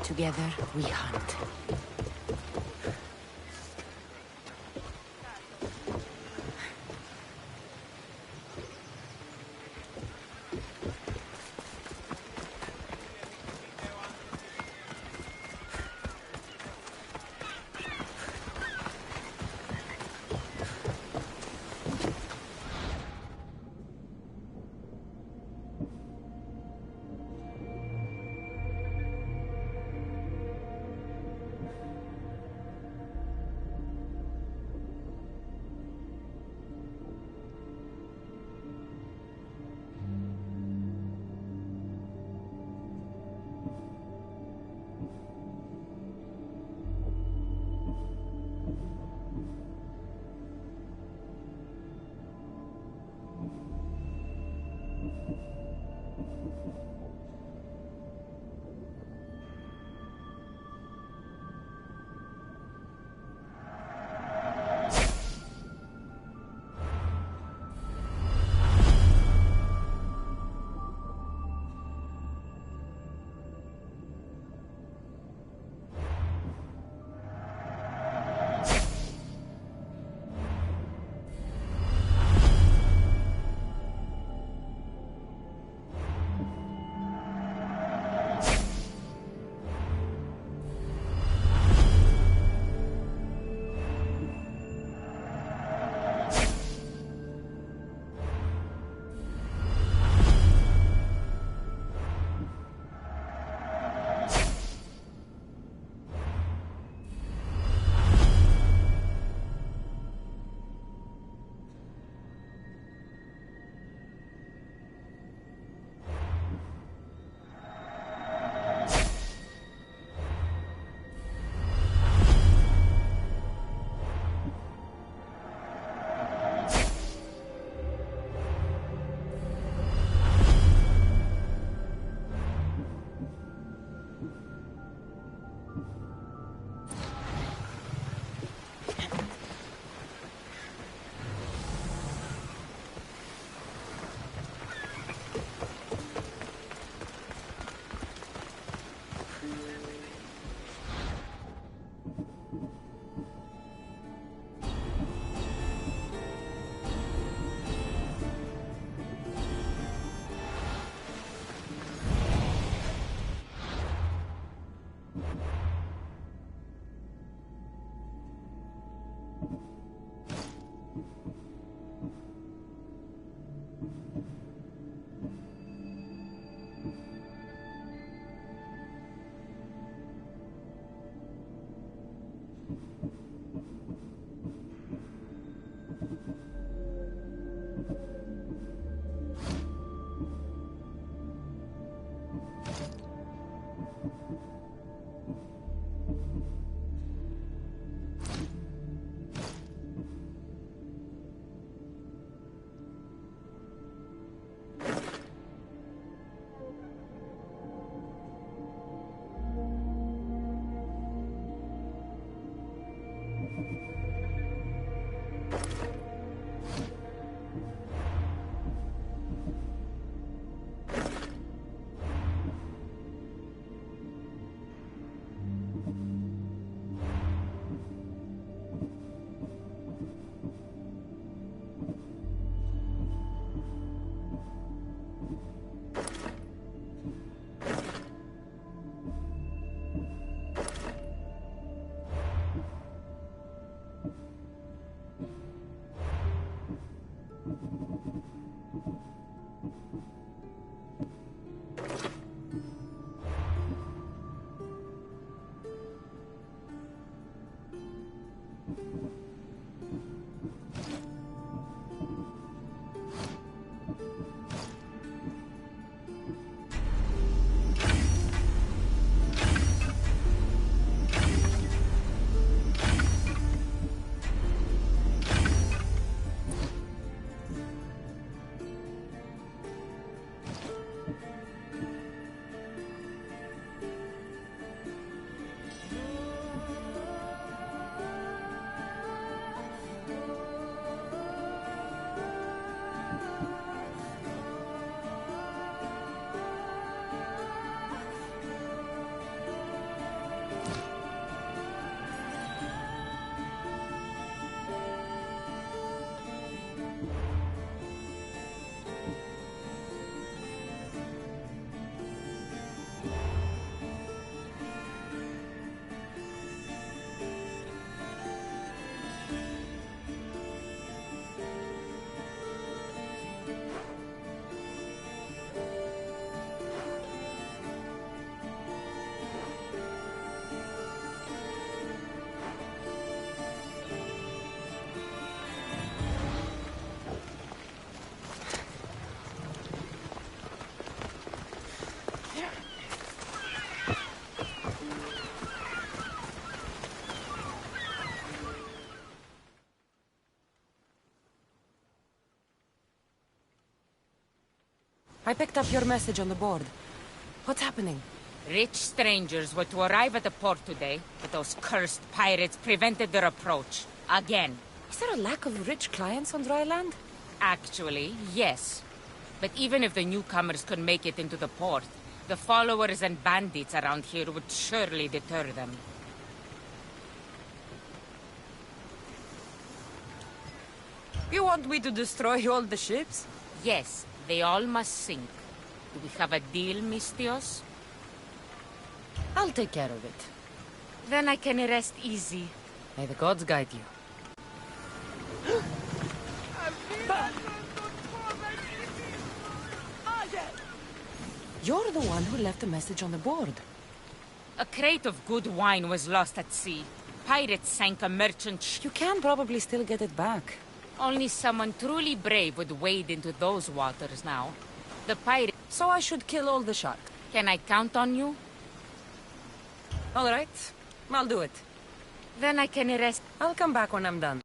Together we hunt. I picked up your message on the board. What's happening? Rich strangers were to arrive at the port today, but those cursed pirates prevented their approach. Again. Is there a lack of rich clients on dry land? Actually, yes. But even if the newcomers could make it into the port, the followers and bandits around here would surely deter them. You want me to destroy all the ships? Yes, they all must sink. Do we have a deal, Mistios? I'll take care of it. Then I can rest easy. May the gods guide you. You're the one who left the message on the board. A crate of good wine was lost at sea. Pirates sank a merchant ship. You can probably still get it back. Only someone truly brave would wade into those waters now. The pirate... So I should kill all the sharks. Can I count on you? All right. I'll do it. Then I can rest. I'll come back when I'm done.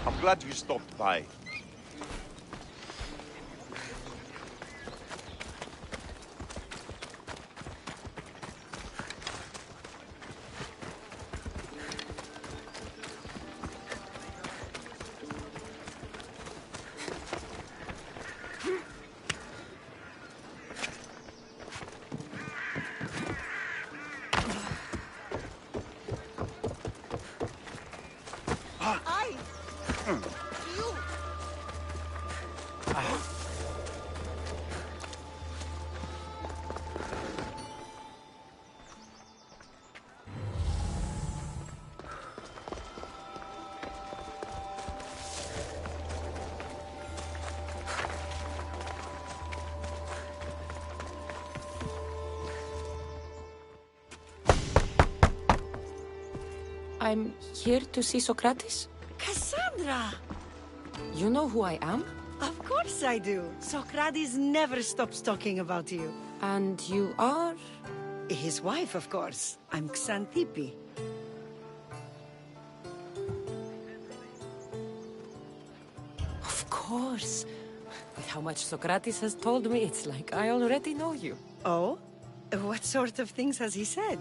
I'm glad you stopped by. I'm here to see Socrates. Cassandra! You know who I am? Of course I do. Socrates never stops talking about you. And you are? His wife, of course. I'm Xantippe. Of course. With how much Socrates has told me, it's like I already know you. Oh? What sort of things has he said?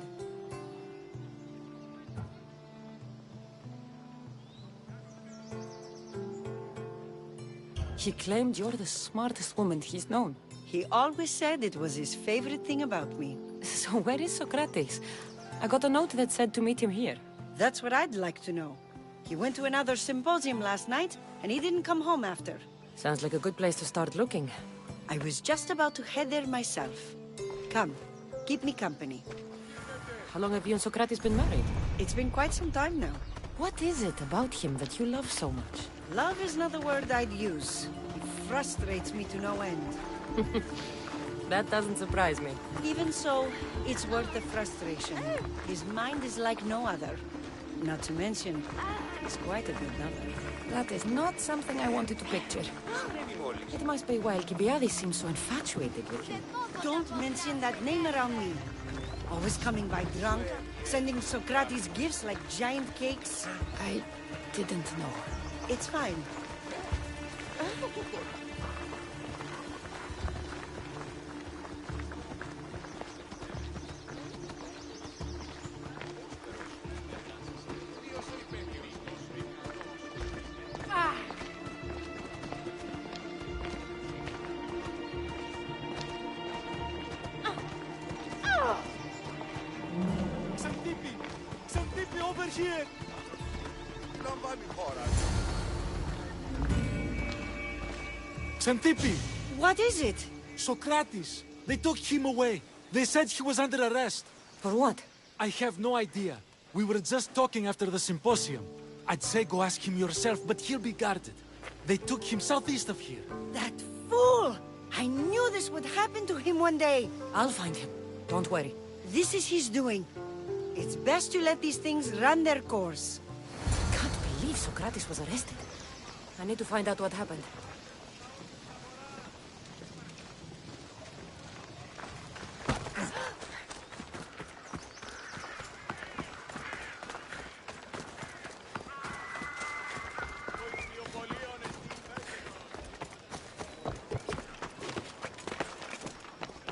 He claimed you're the smartest woman he's known. He always said it was his favorite thing about me. So where is Socrates? I got a note that said to meet him here. That's what I'd like to know. He went to another symposium last night, and he didn't come home after. Sounds like a good place to start looking. I was just about to head there myself. Come, keep me company. How long have you and Socrates been married? It's been quite some time now. What is it about him that you love so much? Love is not the word I'd use. He frustrates me to no end. That doesn't surprise me. Even so, it's worth the frustration. His mind is like no other. Not to mention, he's quite a good lover. That is not something I wanted to picture. It must be why Alcibiades seems so infatuated with him. Don't mention that name around me. Always coming by drunk, sending Socrates gifts like giant cakes. I didn't know. It's fine. Xantippe over here! Xantippe! What is it? Socrates! They took him away. They said he was under arrest. For what? I have no idea. We were just talking after the symposium. I'd say go ask him yourself, but he'll be guarded. They took him southeast of here. That fool! I knew this would happen to him one day. I'll find him. Don't worry. This is his doing. It's best to let these things run their course. Can't believe Socrates was arrested. I need to find out what happened.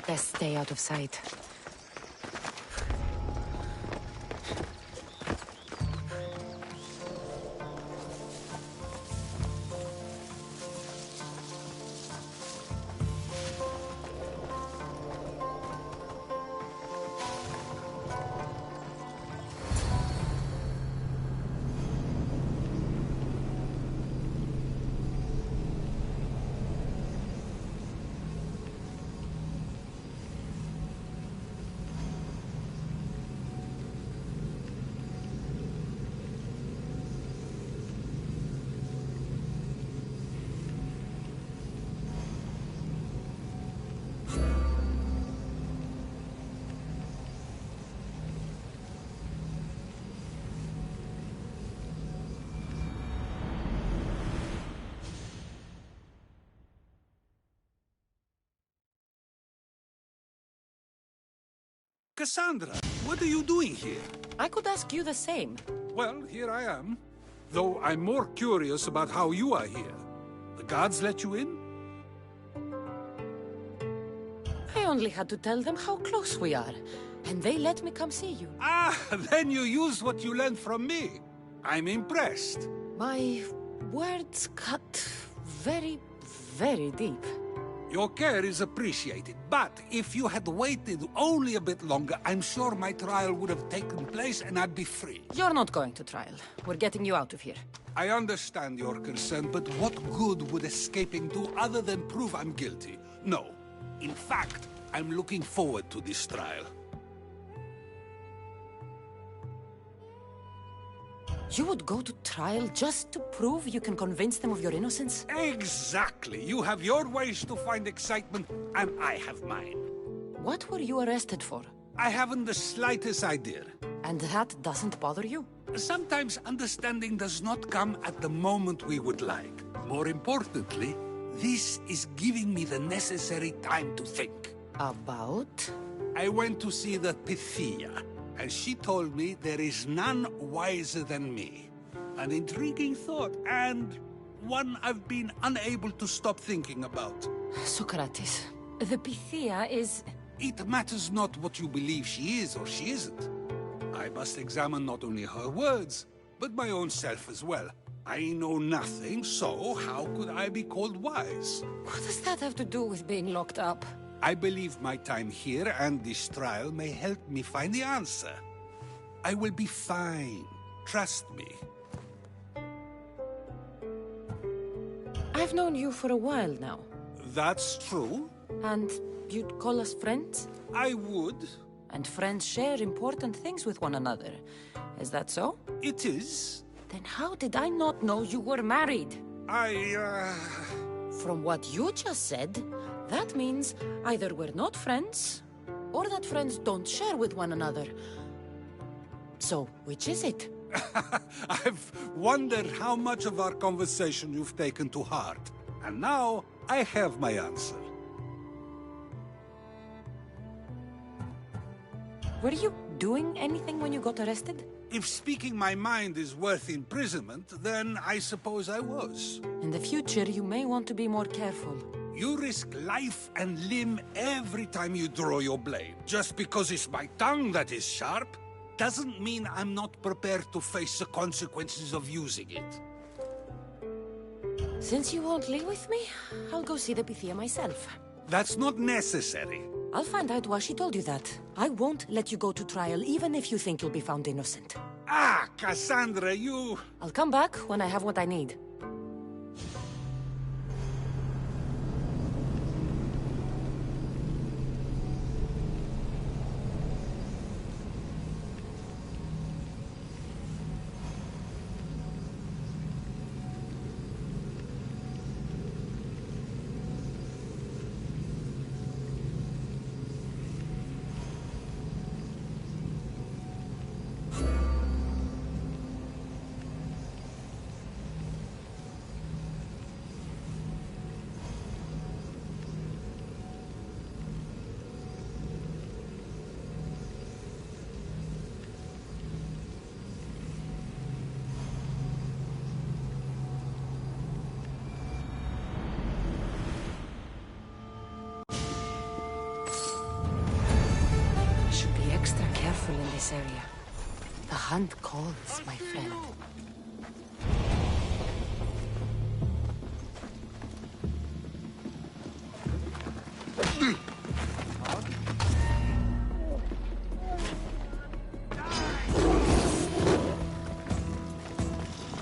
Best stay out of sight. Cassandra, what are you doing here? I could ask you the same. Well, here I am. Though I'm more curious about how you are here. The guards let you in? I only had to tell them how close we are, and they let me come see you. Ah, then you used what you learned from me. I'm impressed. My words cut very, very deep. Your care is appreciated, but if you had waited only a bit longer, I'm sure my trial would have taken place and I'd be free. You're not going to trial. We're getting you out of here. I understand your concern, but what good would escaping do other than prove I'm guilty? No. In fact, I'm looking forward to this trial. You would go to trial just to prove you can convince them of your innocence? Exactly. You have your ways to find excitement, and I have mine. What were you arrested for? I haven't the slightest idea. And that doesn't bother you? Sometimes understanding does not come at the moment we would like. More importantly, this is giving me the necessary time to think. About? I went to see the Pythia, and she told me there is none wiser than me. An intriguing thought, and one I've been unable to stop thinking about. Socrates, the Pythia is... It matters not what you believe she is or she isn't. I must examine not only her words, but my own self as well. I know nothing, so how could I be called wise? What does that have to do with being locked up? I believe my time here and this trial may help me find the answer. I will be fine. Trust me. I've known you for a while now. That's true. And you'd call us friends? I would. And friends share important things with one another. Is that so? It is. Then how did I not know you were married? From what you just said, that means either we're not friends, or that friends don't share with one another. So, which is it? I've wondered how much of our conversation you've taken to heart. And now, I have my answer. Were you doing anything when you got arrested? If speaking my mind is worth imprisonment, then I suppose I was. In the future, you may want to be more careful. You risk life and limb every time you draw your blade. Just because it's my tongue that is sharp, doesn't mean I'm not prepared to face the consequences of using it. Since you won't leave with me, I'll go see the Pythia myself. That's not necessary. I'll find out why she told you that. I won't let you go to trial, even if you think you'll be found innocent. Ah, Cassandra, you... I'll come back when I have what I need. Extra careful in this area. The hunt calls, my friend.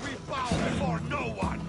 We bow before no one!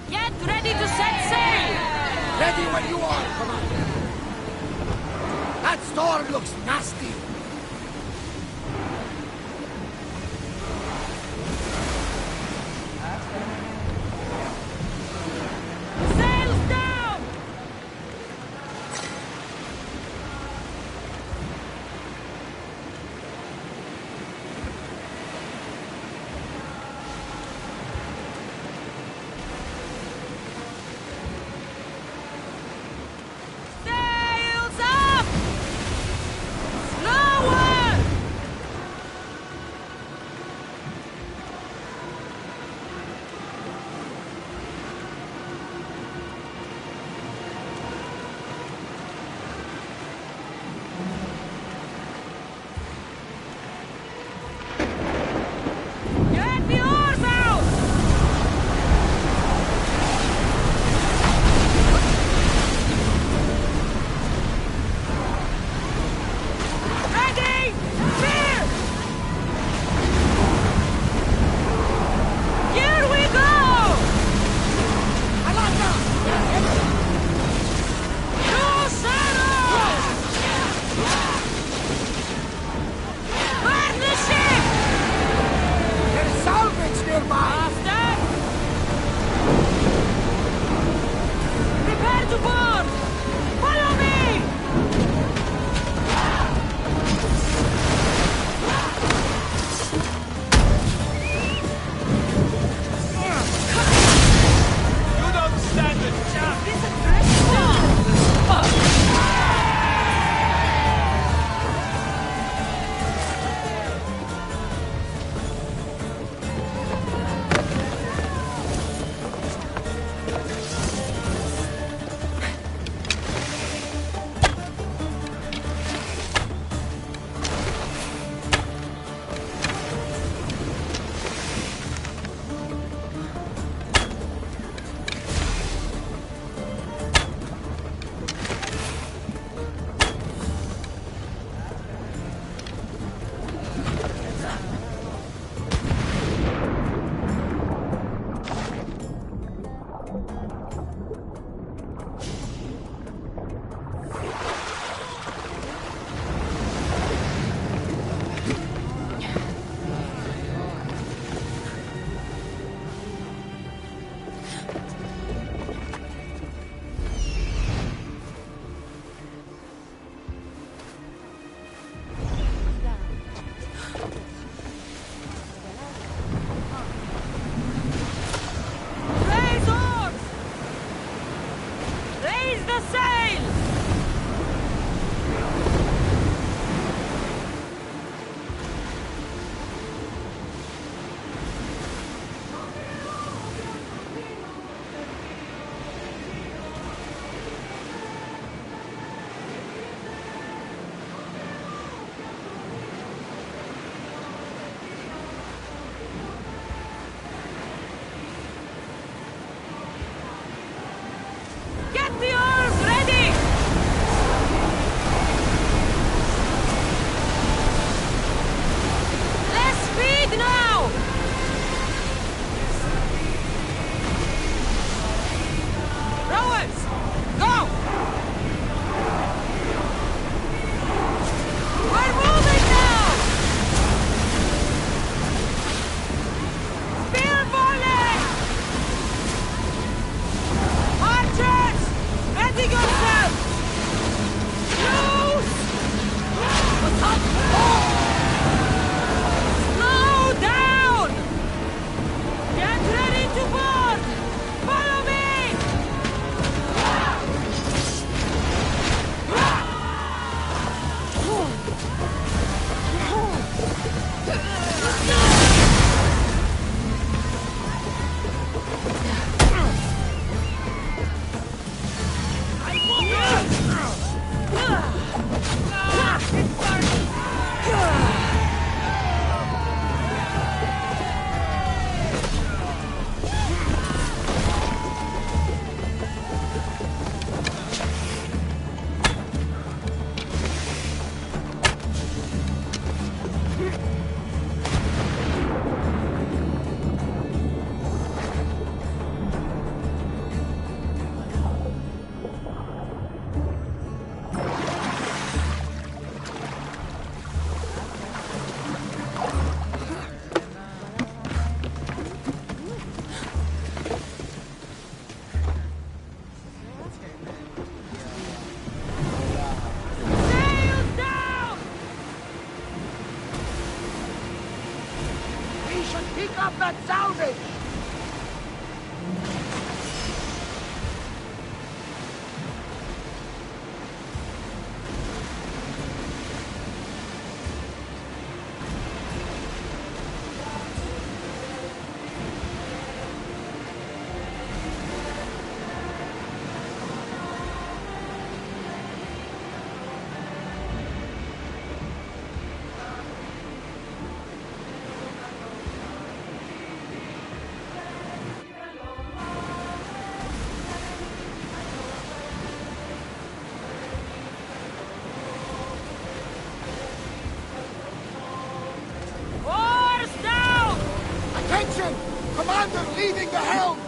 Get ready to set sail! Ready when you are, Commander. That storm looks nasty. Sails down! Sails up! But keep up that salvage! Attention! Commander leaving the helm!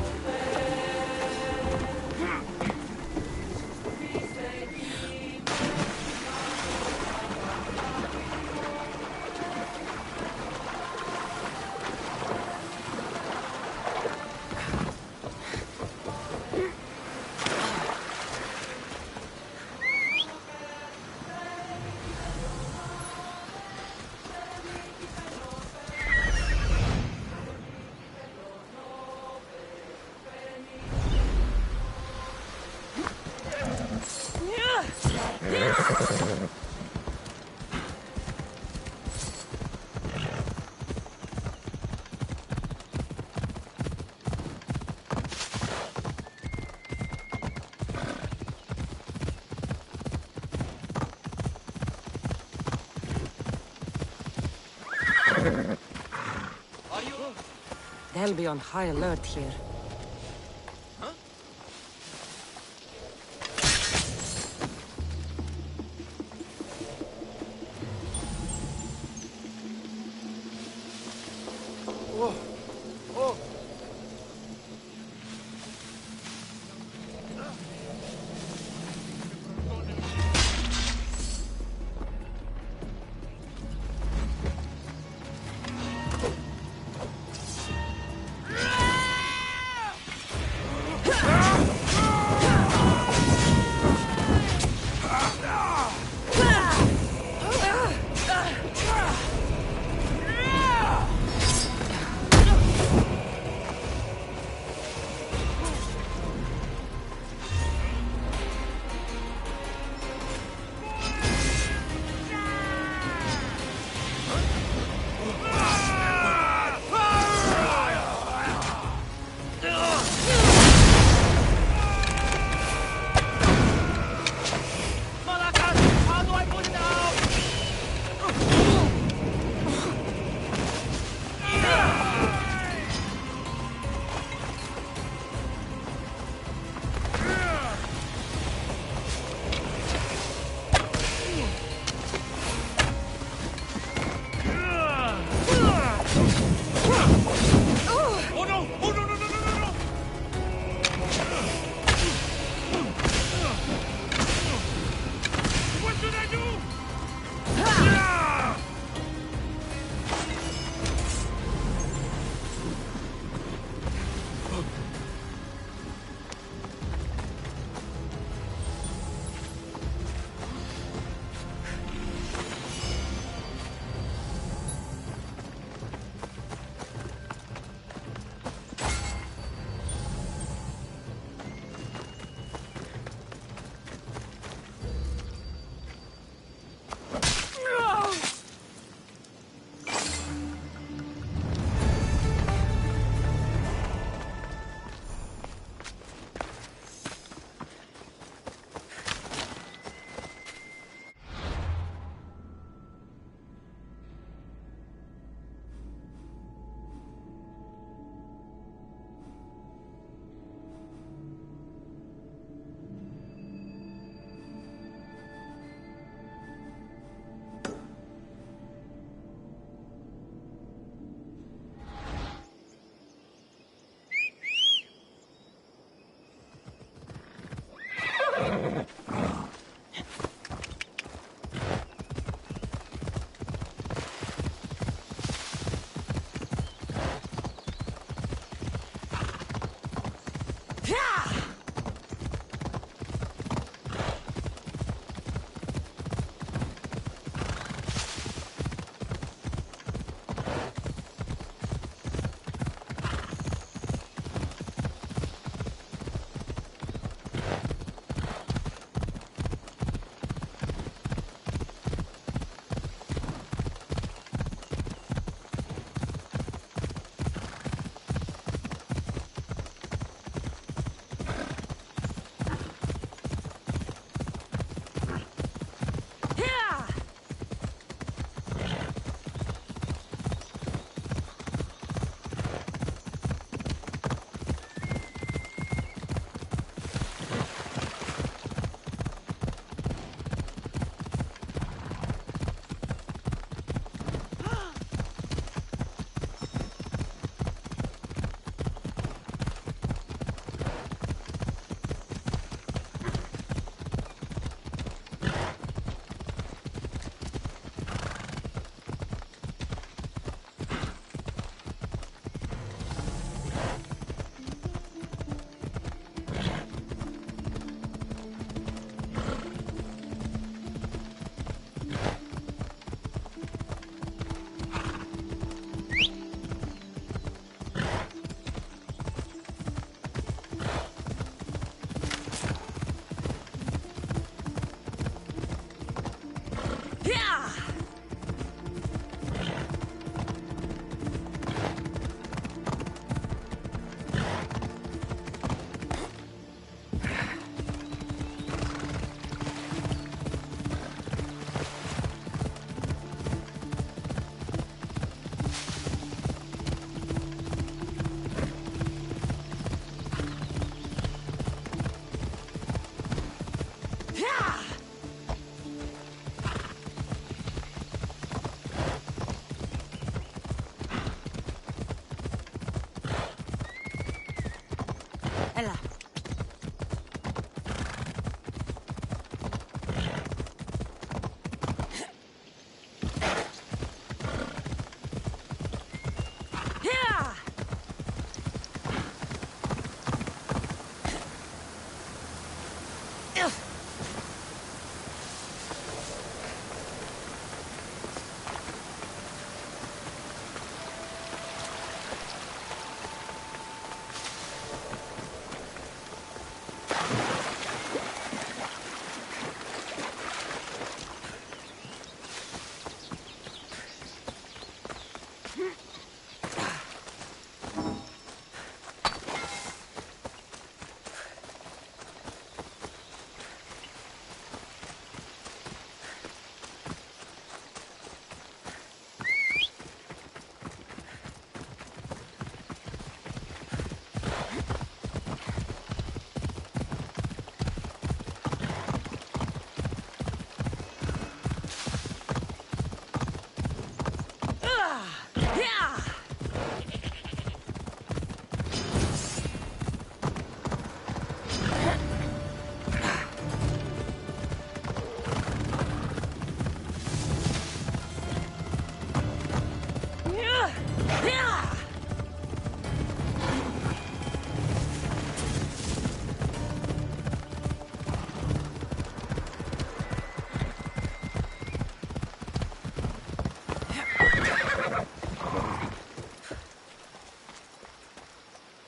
They'll be on high alert here. Ella.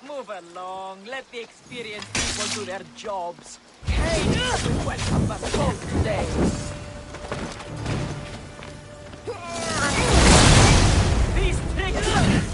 Move along. Let the experienced people do their jobs. Hey, we welcome us home today. These things...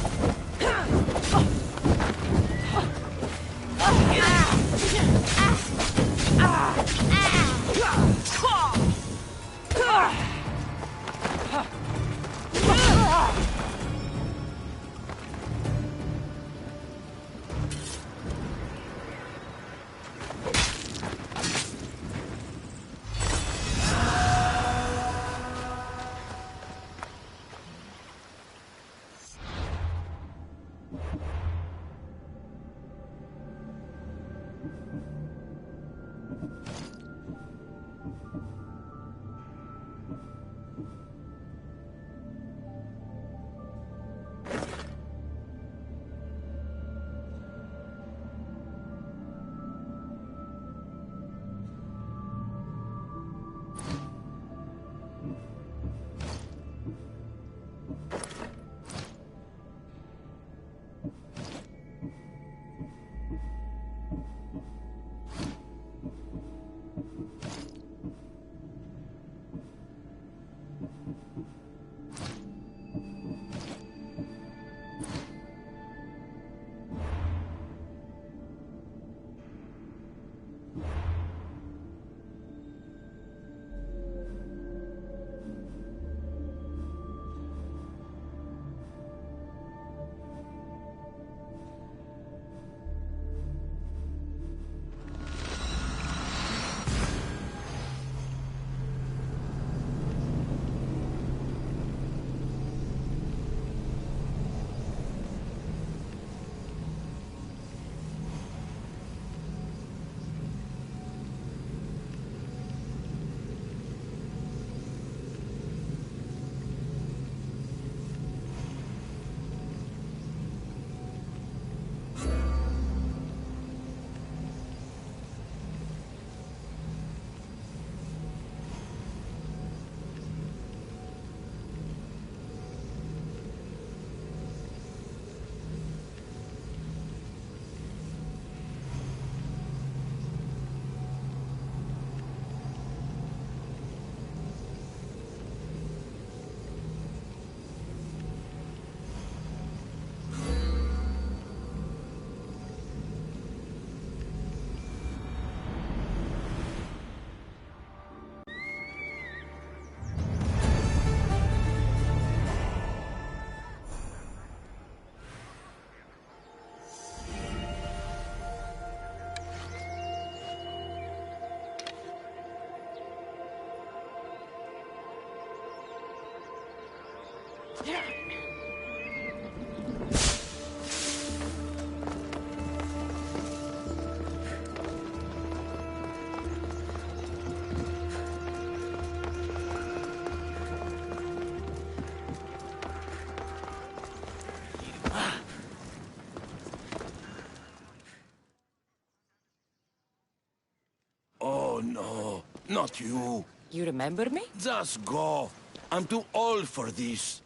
Not you. You remember me? Just go. I'm too old for this.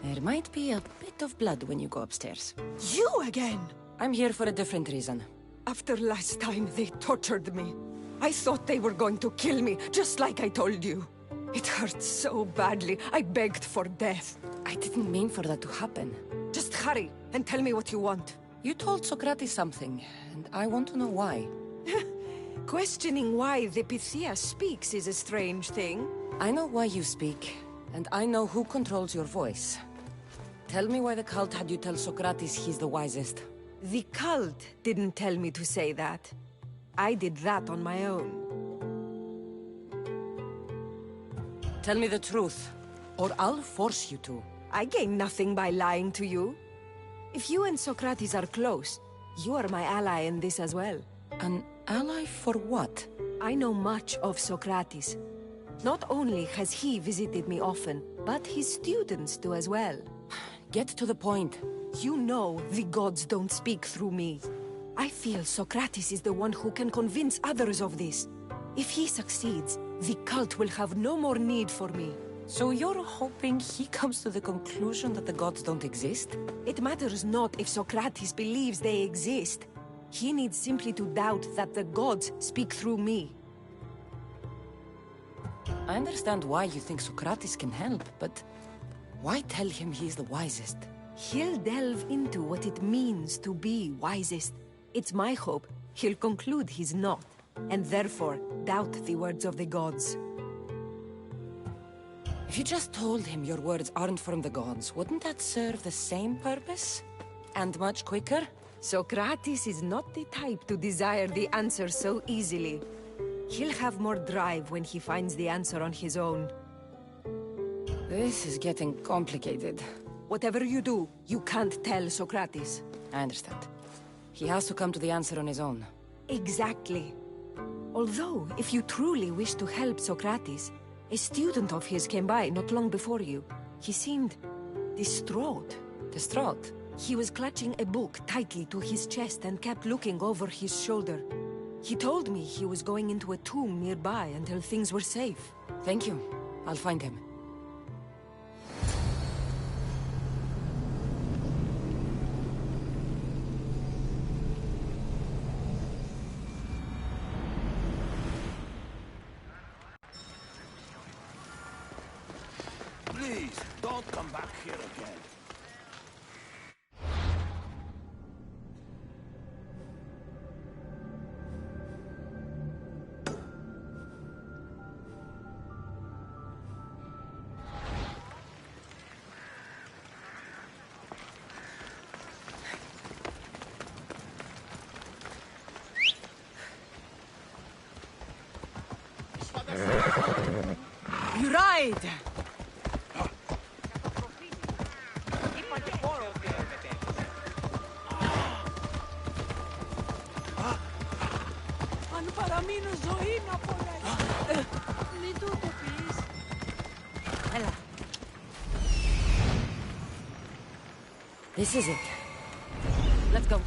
There might be a bit of blood when you go upstairs. You again! I'm here for a different reason. After last time, they tortured me. I thought they were going to kill me, just like I told you. It hurt so badly, I begged for death. I didn't mean for that to happen. Just hurry, and tell me what you want. You told Socrates something, and I want to know why. Questioning why the Pythia speaks is a strange thing. I know why you speak, and I know who controls your voice. Tell me why the cult had you tell Socrates he's the wisest. The cult didn't tell me to say that. I did that on my own. Tell me the truth, or I'll force you to. I gain nothing by lying to you. If you and Socrates are close, you are my ally in this as well. An ally for what? I know much of Socrates. Not only has he visited me often, but his students do as well. Get to the point. You know the gods don't speak through me. I feel Socrates is the one who can convince others of this. If he succeeds, the cult will have no more need for me. So you're hoping he comes to the conclusion that the gods don't exist? It matters not if Socrates believes they exist. He needs simply to doubt that the gods speak through me. I understand why you think Socrates can help, but why tell him he's the wisest? He'll delve into what it means to be wisest. It's my hope he'll conclude he's not, and therefore doubt the words of the gods. If you just told him your words aren't from the gods, wouldn't that serve the same purpose? And much quicker? Socrates is not the type to desire the answer so easily. He'll have more drive when he finds the answer on his own. This is getting complicated. Whatever you do, you can't tell Socrates. I understand. He has to come to the answer on his own. Exactly. Although, if you truly wish to help Socrates, a student of his came by not long before you. He seemed distraught. Distraught? He was clutching a book tightly to his chest and kept looking over his shoulder. He told me he was going into a tomb nearby until things were safe. Thank you. I'll find him. Please, don't come back here again. You ride! Αν παραμείνω ζωή να φορέσω. Μην το πεις. Έλα. This is it. Let's go.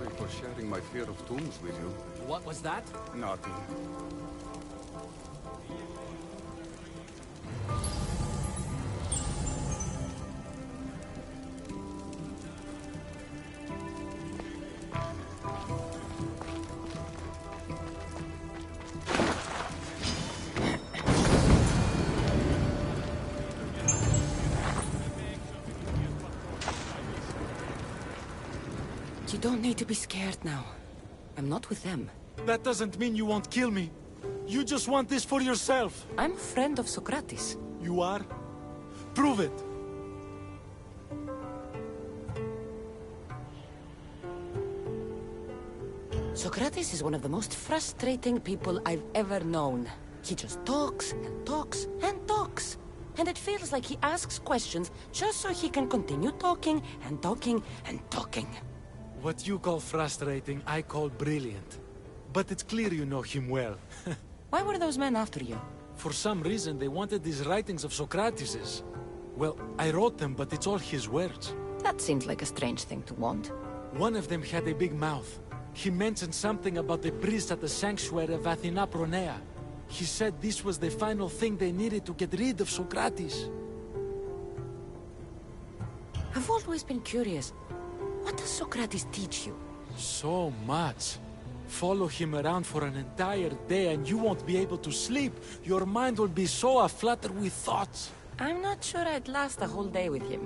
sorry for sharing my fear of tombs with you. What was that? Nothing. You don't need to be scared now. I'm not with them. That doesn't mean you won't kill me. You just want this for yourself. I'm a friend of Socrates. You are? Prove it. Socrates is one of the most frustrating people I've ever known. He just talks and talks and talks. And it feels like he asks questions just so he can continue talking and talking and talking. What you call frustrating, I call brilliant. But it's clear you know him well. Why were those men after you? For some reason, they wanted these writings of Socrates's. Well, I wrote them, but it's all his words. That seems like a strange thing to want. One of them had a big mouth. He mentioned something about the priest at the sanctuary of Athena Pronea. He said this was the final thing they needed to get rid of Socrates. I've always been curious. What does Socrates teach you? So much. Follow him around for an entire day and you won't be able to sleep. Your mind will be so aflutter with thoughts. I'm not sure I'd last a whole day with him.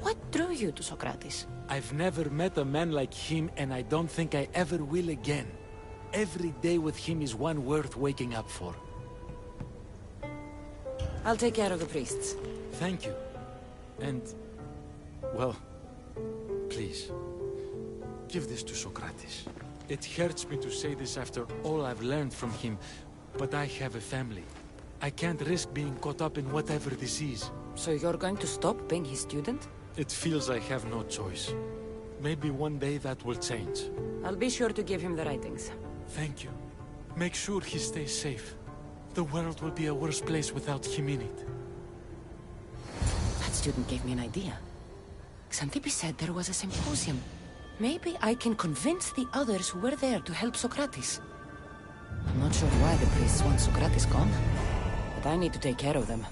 What drew you to Socrates? I've never met a man like him and I don't think I ever will again. Every day with him is one worth waking up for. I'll take care of the priests. Thank you. And... well, please, give this to Socrates. It hurts me to say this after all I've learned from him, but I have a family. I can't risk being caught up in whatever this is. So you're going to stop being his student? It feels I have no choice. Maybe one day that will change. I'll be sure to give him the writings. Thank you. Make sure he stays safe. The world will be a worse place without him in it. That student gave me an idea. Xantippe said there was a symposium. Maybe I can convince the others who were there to help Socrates. I'm not sure why the priests want Socrates gone, but I need to take care of them.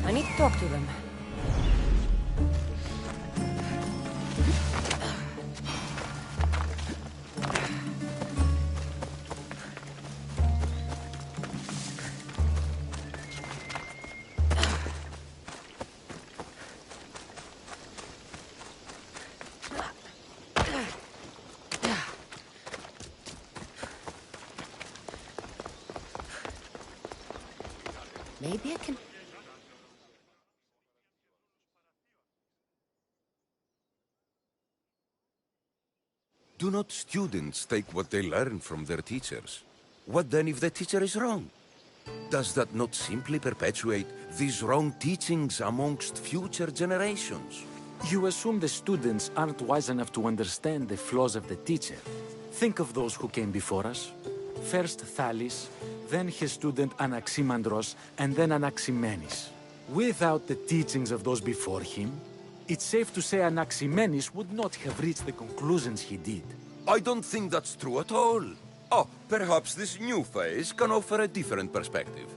I need to talk to them. Maybe I can... Do not students take what they learn from their teachers? What then if the teacher is wrong? Does that not simply perpetuate these wrong teachings amongst future generations? You assume the students aren't wise enough to understand the flaws of the teacher. Think of those who came before us. First Thalis, then his student Anaximandros, and then Anaximenes. Without the teachings of those before him, it's safe to say Anaximenes would not have reached the conclusions he did. I don't think that's true at all. Oh, perhaps this new phase can offer a different perspective.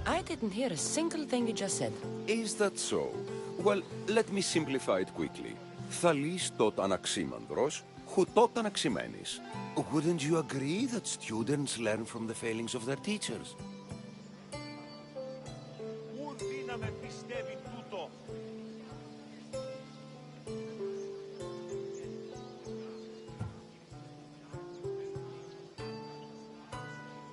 I didn't hear a single thing you just said. Is that so? Well, let me simplify it quickly. Thalis taught Anaximandros, who taught Anaximenes. Wouldn't you agree that students learn from the failings of their teachers?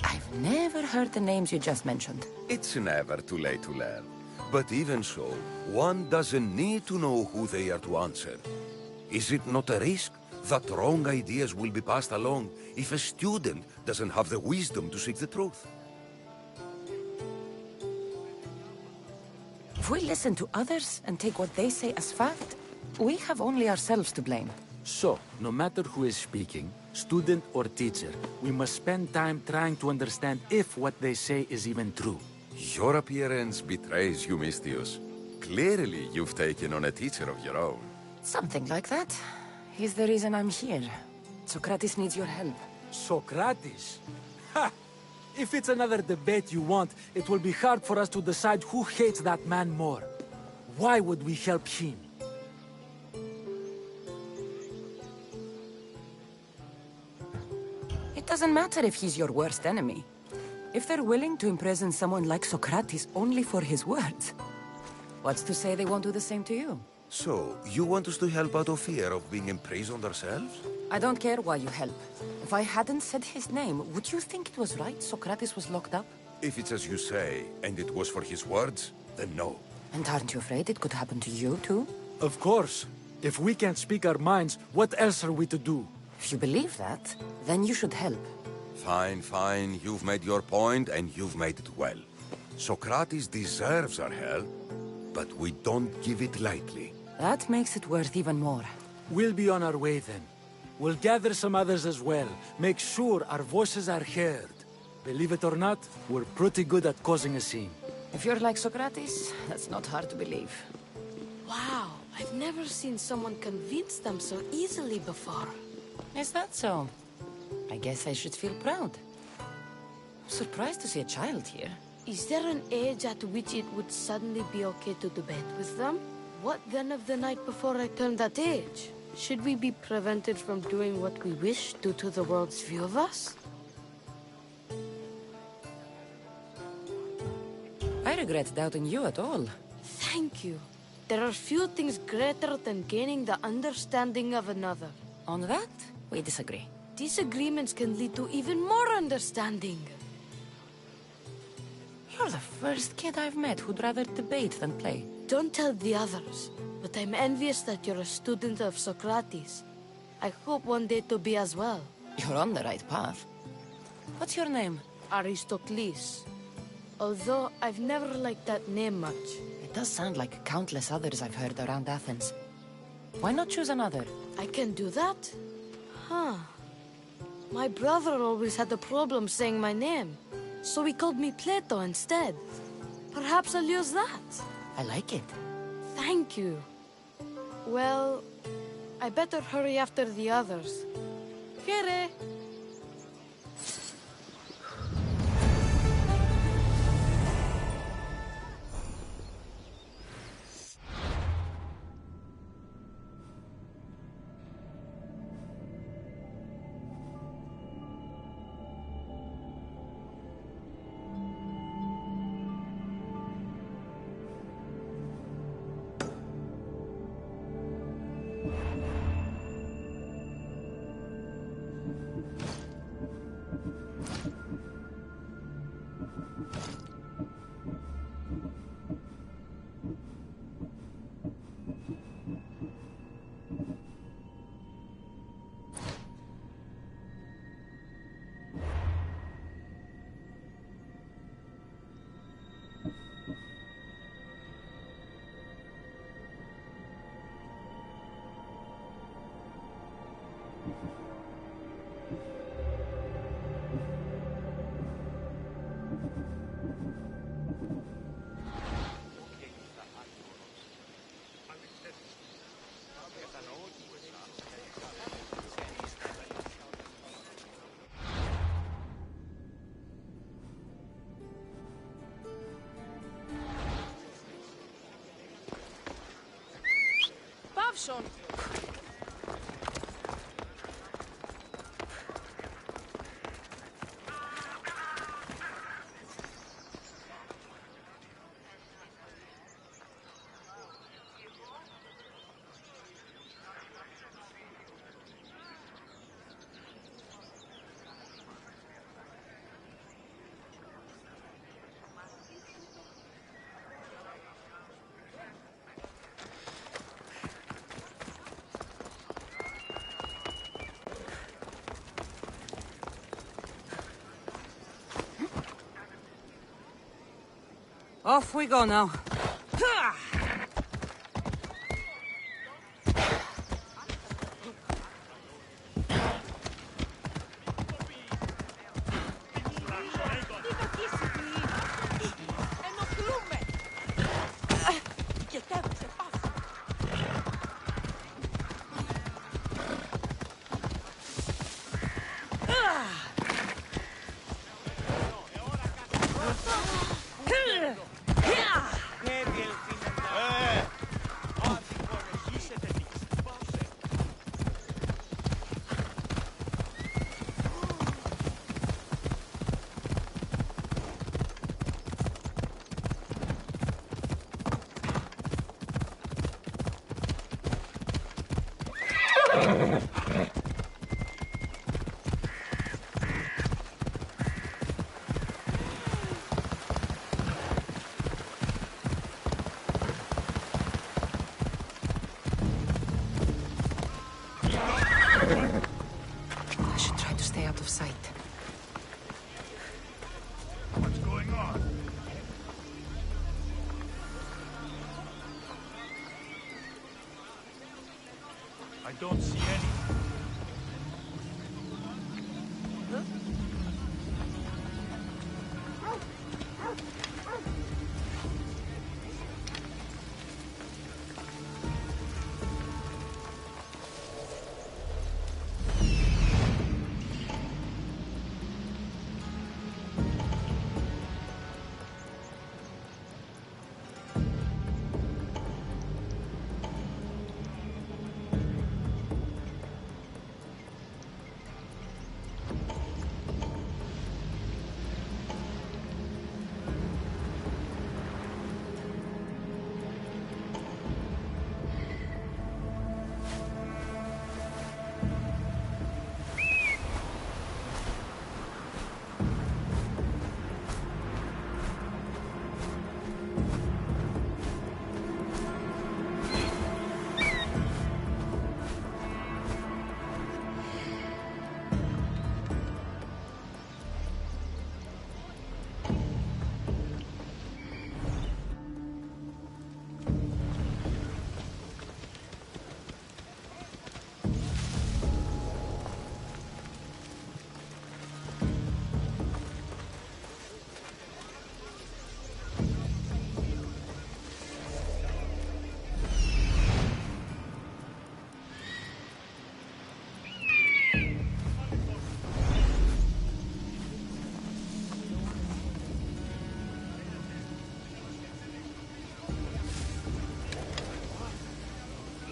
I've never heard the names you just mentioned. It's never too late to learn. But even so, one doesn't need to know who they are to answer. Is it not a risk that wrong ideas will be passed along if a student doesn't have the wisdom to seek the truth? If we listen to others and take what they say as fact, we have only ourselves to blame. So, no matter who is speaking, student or teacher, we must spend time trying to understand if what they say is even true. Your appearance betrays you, Mystios. Clearly, you've taken on a teacher of your own. Something like that. He's the reason I'm here. Socrates needs your help. Socrates? Ha! If it's another debate you want, it will be hard for us to decide who hates that man more. Why would we help him? It doesn't matter if he's your worst enemy. If they're willing to imprison someone like Socrates only for his words, what's to say they won't do the same to you? So, you want us to help out of fear of being imprisoned ourselves? I don't care why you help. If I hadn't said his name, would you think it was right Socrates was locked up? If it's as you say, and it was for his words, then no. And aren't you afraid it could happen to you too? Of course. If we can't speak our minds, what else are we to do? If you believe that, then you should help. Fine, fine. You've made your point, and you've made it well. Socrates deserves our help, but we don't give it lightly. That makes it worth even more. We'll be on our way then. We'll gather some others as well. Make sure our voices are heard. Believe it or not, we're pretty good at causing a scene. If you're like Socrates, that's not hard to believe. Wow, I've never seen someone convince them so easily before. Is that so? I guess I should feel proud. I'm surprised to see a child here. Is there an age at which it would suddenly be okay to debate with them? What then of the night before I turned that age? Should we be prevented from doing what we wish due to the world's view of us? I regret doubting you at all. Thank you. There are few things greater than gaining the understanding of another. On that, we disagree. Disagreements can lead to even more understanding. You're the first kid I've met who'd rather debate than play. Don't tell the others, but I'm envious that you're a student of Socrates. I hope one day to be as well. You're on the right path. What's your name? Aristocles. Although I've never liked that name much. It does sound like countless others I've heard around Athens. Why not choose another? I can do that? Huh. My brother always had a problem saying my name, so he called me Plato instead. Perhaps I'll use that. I like it. Thank you. Well, I better hurry after the others. Here. Pawszon! Off we go now. I should try to stay out of sight. What's going on? I don't see any.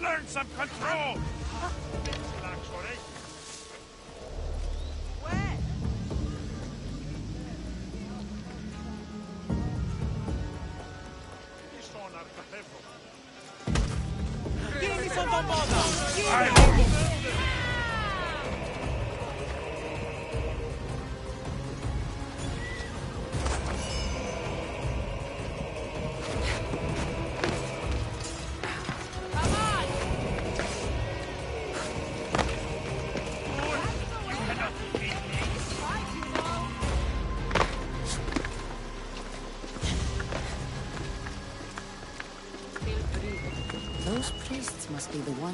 Learn some control!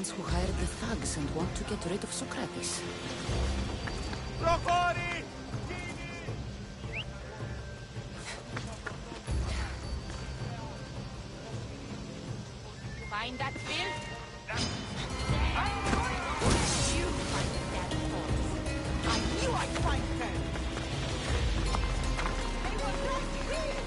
ones who hired the thugs and want to get rid of Socrates. Find that filth? I knew I'd find them! They were right here!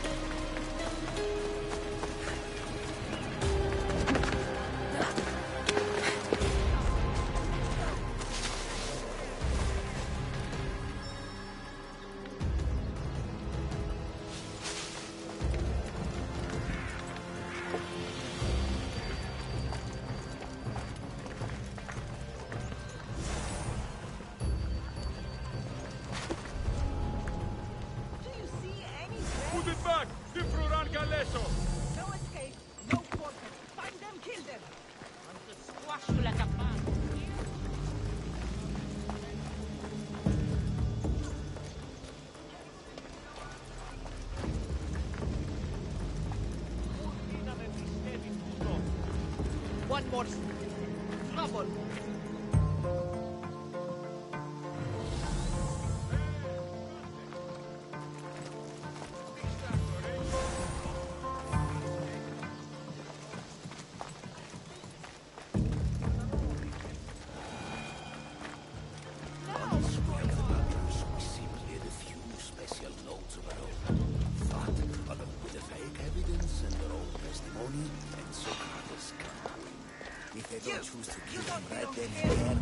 No escape, no quarter. Find them, kill them! Want to squash you like a bug. One more trouble. Simply a few special notes of our own. Thought, along with the fake evidence and their own testimony, and Socrates can't win. If they don't choose to kill him right then and there...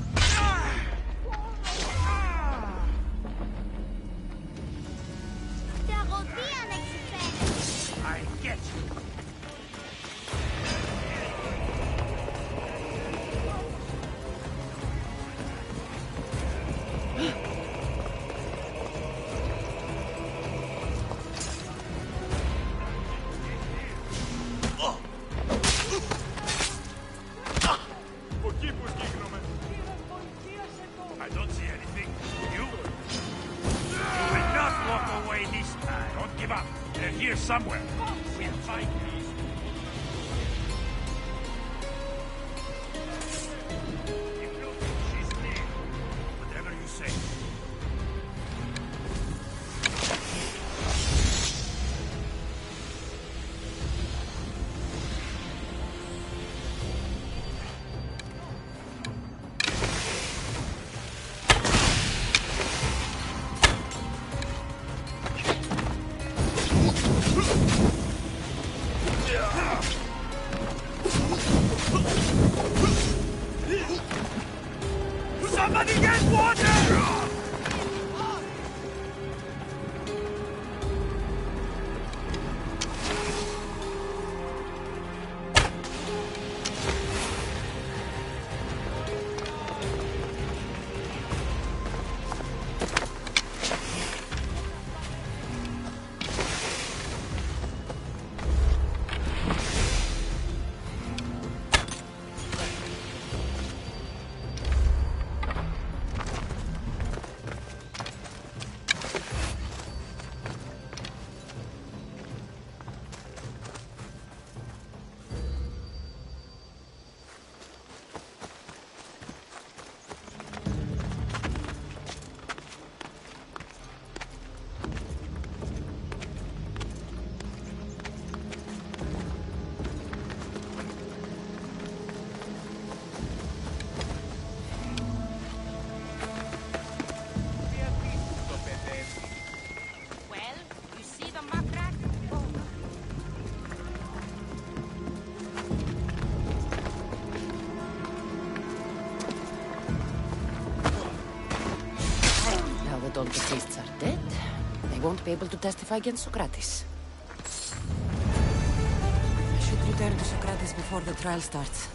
I get you. I don't see anything. You? You will not walk away this time. Don't give up. They're here somewhere. We'll find these. She's near. Whatever you say. Somebody get water! Well, you see the map rack? Now that all the priests are dead, they won't be able to testify against Socrates. I should return to Socrates before the trial starts.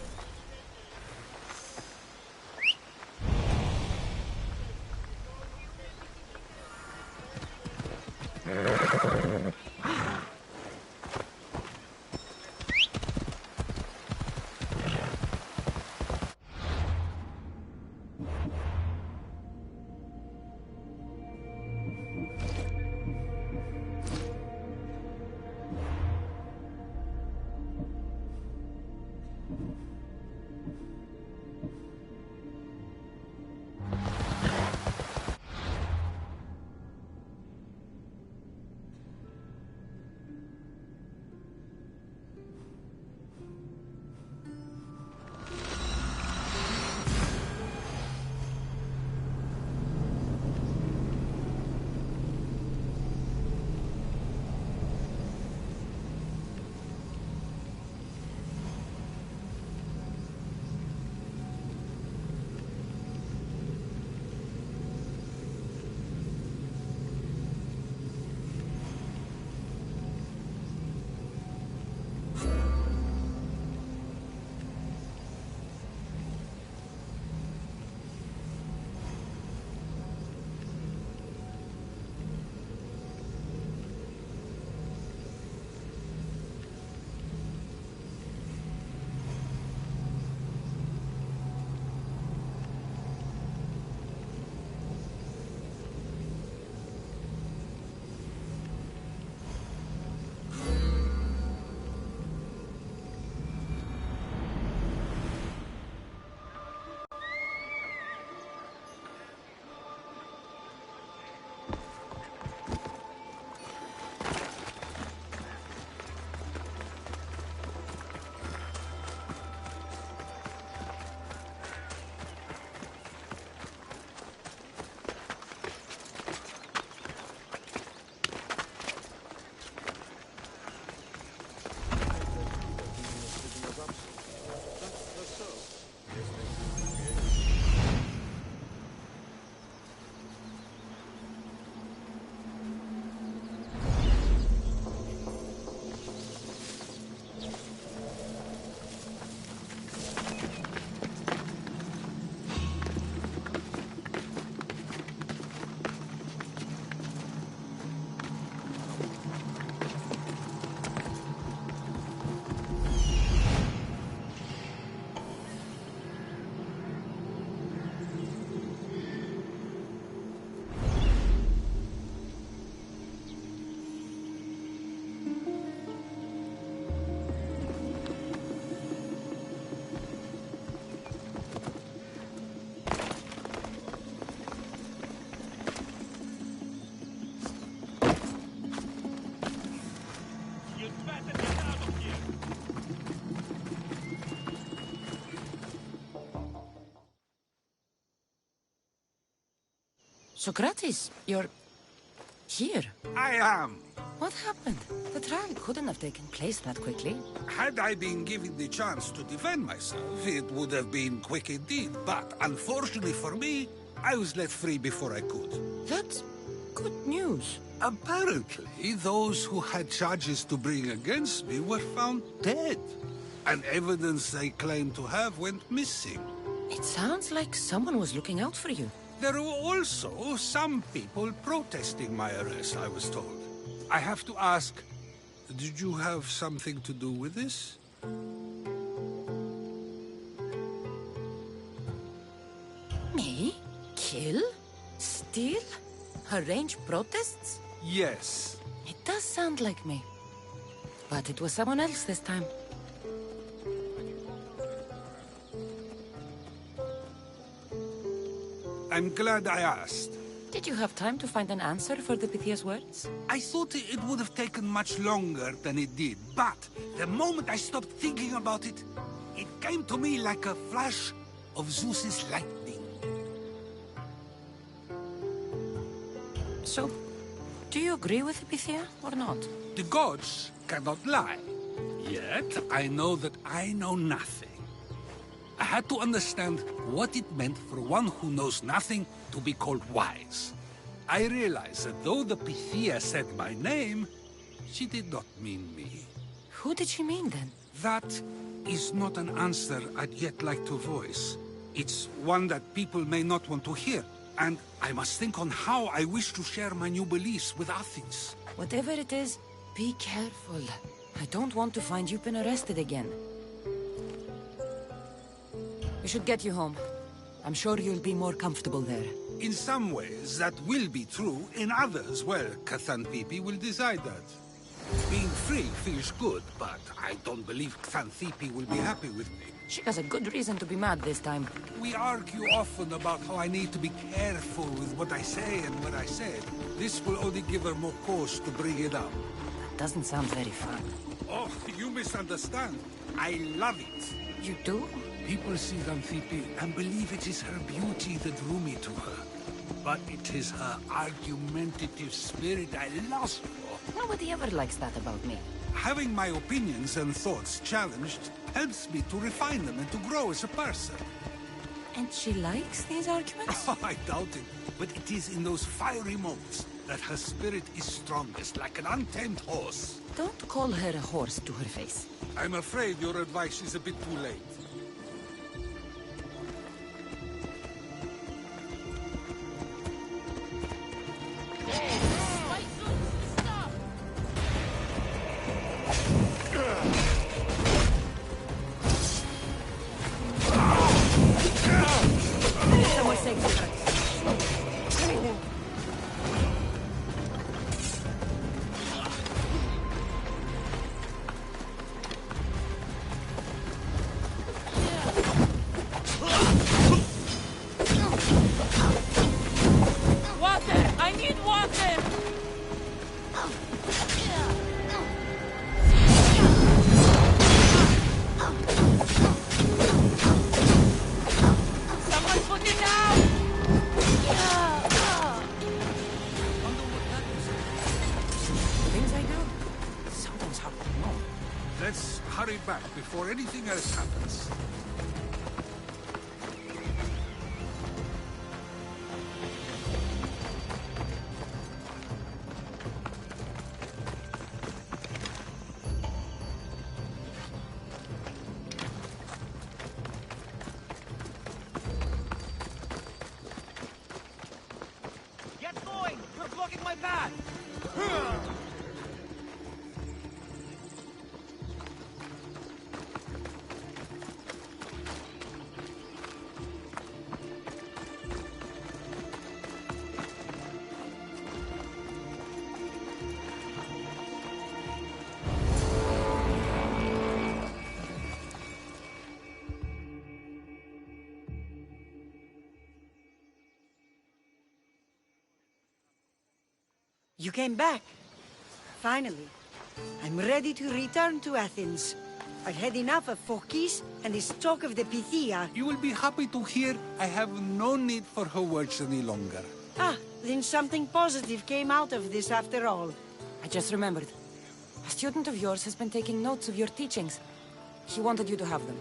Socrates, you're... here. I am. What happened? The trial couldn't have taken place that quickly. Had I been given the chance to defend myself, it would have been quick indeed. But unfortunately for me, I was let free before I could. That's good news. Apparently, those who had charges to bring against me were found dead. And evidence they claimed to have went missing. It sounds like someone was looking out for you. There were also some people protesting my arrest, I was told. I have to ask, did you have something to do with this? Me? Kill? Steal? Arrange protests? Yes. It does sound like me. But it was someone else this time. I'm glad I asked. Did you have time to find an answer for the Pythia's words? I thought it would have taken much longer than it did, but the moment I stopped thinking about it, it came to me like a flash of Zeus's lightning. So, do you agree with Pythia or not? The gods cannot lie. Yet, I know that I know nothing. I had to understand what it meant for one who knows nothing to be called wise. I realized that though the Pythia said my name, she did not mean me. Who did she mean then? That is not an answer I'd yet like to voice. It's one that people may not want to hear, and I must think on how I wish to share my new beliefs with Athens. Whatever it is, be careful. I don't want to find you been arrested again. We should get you home. I'm sure you'll be more comfortable there. In some ways, that will be true. In others, well, Xanthippe will decide that. Being free feels good, but I don't believe Xanthippe will be happy with me. She has a good reason to be mad this time. We argue often about how I need to be careful with what I say and what I said. This will only give her more cause to bring it up. That doesn't sound very fun. Oh, you misunderstand. I love it. You do? People see Xanthippe and believe it is her beauty that drew me to her. But it is her argumentative spirit I lust for. Nobody ever likes that about me. Having my opinions and thoughts challenged helps me to refine them and to grow as a person. And she likes these arguments? I doubt it. But it is in those fiery moments that her spirit is strongest, like an untamed horse. Don't call her a horse to her face. I'm afraid your advice is a bit too late. Let's hurry back before anything else happens. Get going! You're blocking my path! You came back. Finally. I'm ready to return to Athens. I've had enough of Phokis and this talk of the Pythia. You will be happy to hear I have no need for her words any longer. Ah, Then something positive came out of this after all. I just remembered. A student of yours has been taking notes of your teachings. He wanted you to have them.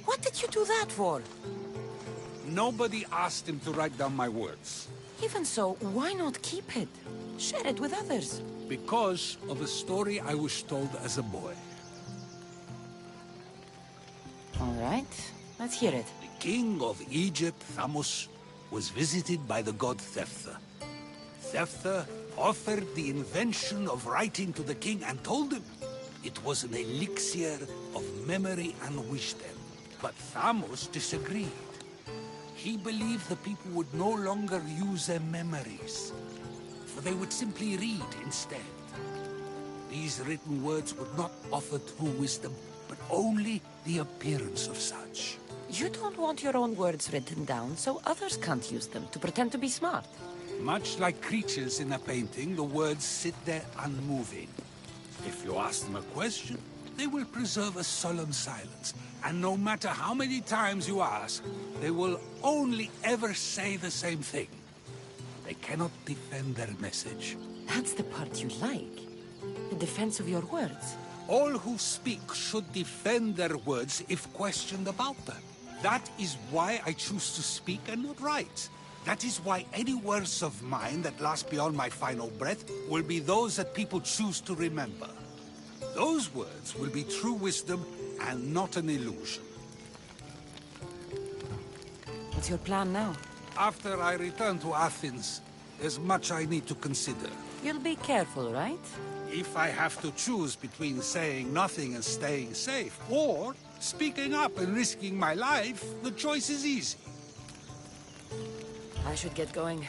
What did you do that for? Nobody asked him to write down my words. Even so, why not keep it? Share it with others. Because of a story I was told as a boy. All right, let's hear it. The king of Egypt, Thamos, was visited by the god Thephtha. Thephtha offered the invention of writing to the king and told him it was an elixir of memory and wisdom. But Thamos disagreed. He believed the people would no longer use their memories, for they would simply read instead. These written words would not offer true wisdom, but only the appearance of such. You don't want your own words written down, so others can't use them to pretend to be smart. Much like creatures in a painting, the words sit there unmoving. If you ask them a question, they will preserve a solemn silence. And no matter how many times you ask, they will only ever say the same thing. They cannot defend their message. That's the part you like. The defense of your words. All who speak should defend their words if questioned about them. That is why I choose to speak and not write. That is why any words of mine that last beyond my final breath will be those that people choose to remember. Those words will be true wisdom and not an illusion. What's your plan now? After I return to Athens, there's much I need to consider. You'll be careful, right? If I have to choose between saying nothing and staying safe, or speaking up and risking my life, the choice is easy. I should get going.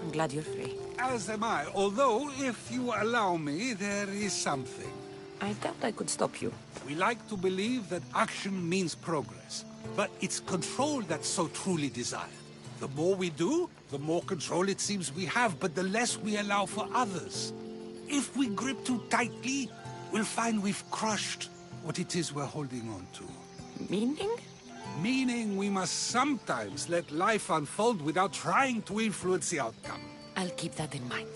I'm glad you're free. As am I, although, if you allow me, there is something. I doubt I could stop you. We like to believe that action means progress, but it's control that's so truly desired. The more we do, the more control it seems we have, but the less we allow for others. If we grip too tightly, we'll find we've crushed what it is we're holding on to. Meaning? Meaning we must sometimes let life unfold without trying to influence the outcome. I'll keep that in mind.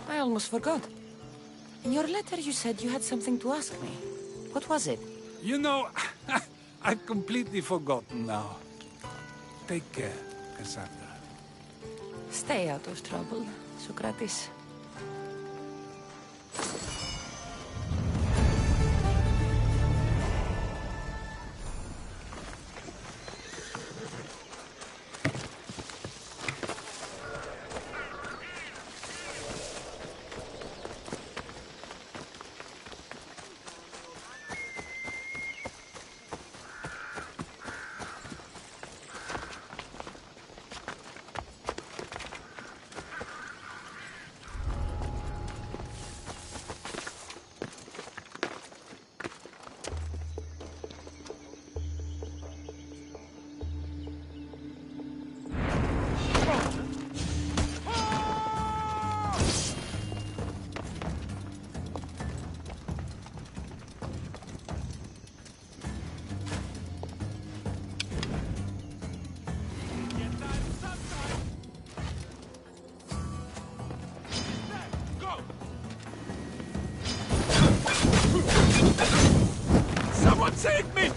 I almost forgot. In your letter you said you had something to ask me. What was it? You know, I've completely forgotten now. Take care, Cassandra. Stay out of trouble, Socrates. Someone save me!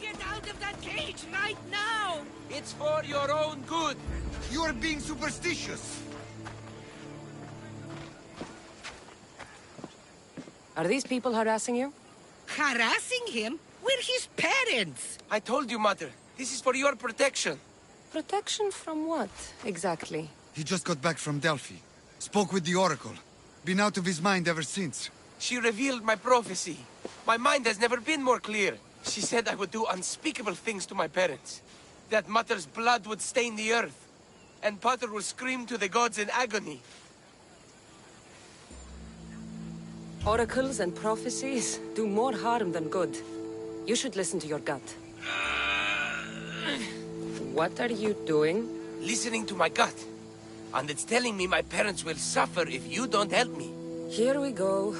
Get out of that cage right now! It's for your own good. You are being superstitious. Are these people harassing you? Harassing him? We're his parents! I told you, Mother. This is for your protection. Protection from what, exactly? He just got back from Delphi. Spoke with the Oracle. Been out of his mind ever since. She revealed my prophecy. My mind has never been more clear. She said I would do unspeakable things to my parents. That Mother's blood would stain the earth. and Pater will scream to the gods in agony. Oracles and prophecies do more harm than good. You should listen to your gut. What are you doing? Listening to my gut. And it's telling me my parents will suffer if you don't help me. Here we go.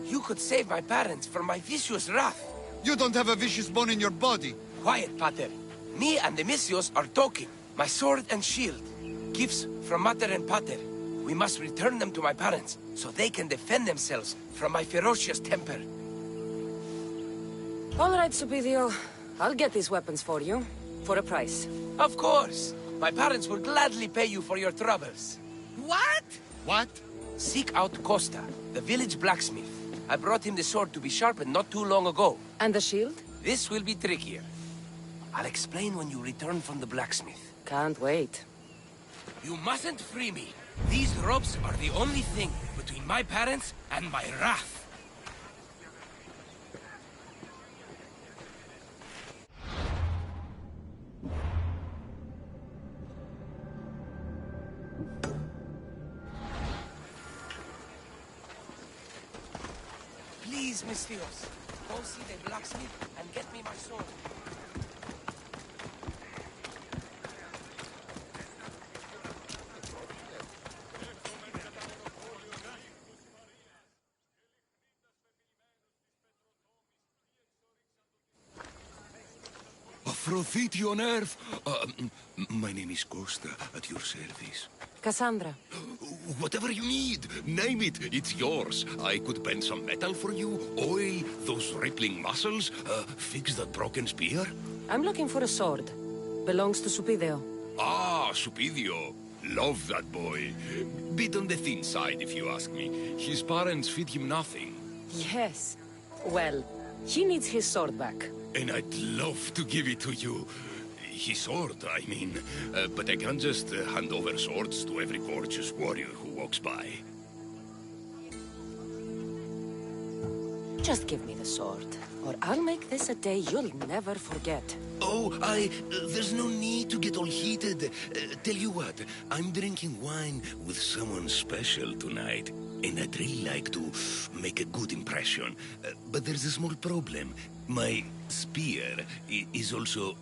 You could save my parents from my vicious wrath. You don't have a vicious bone in your body. Quiet, Pater. Me and the Messios are talking. My sword and shield. Gifts from Mater and Pater. We must return them to my parents, so they can defend themselves from my ferocious temper. All right, Supidio. I'll get these weapons for you. For a price. Of course. My parents will gladly pay you for your troubles. What? What? Seek out Costa, the village blacksmith. I brought him the sword to be sharpened not too long ago. And the shield? This will be trickier. I'll explain when you return from the blacksmith. Can't wait. You mustn't free me. These ropes are the only thing between my parents and my wrath. Please, Mistios, go see the blacksmith and get me my sword. Aphrodite on Earth! My name is Costa, at your service. Cassandra. Whatever you need, name it, it's yours. I could bend some metal for you, oil those rippling muscles, fix that broken spear. I'm looking for a sword. Belongs to Supidio. Ah, Supidio. Love that boy. Bit on the thin side, if you ask me. His parents feed him nothing. Yes. Well, he needs his sword back. And I'd love to give it to you. His sword, I mean. But I can't just hand over swords to every gorgeous warrior who walks by. Just give me the sword, or I'll make this a day you'll never forget. Oh, there's no need to get all heated. Tell you what, I'm drinking wine with someone special tonight, and I'd really like to make a good impression. But there's a small problem. My spear is also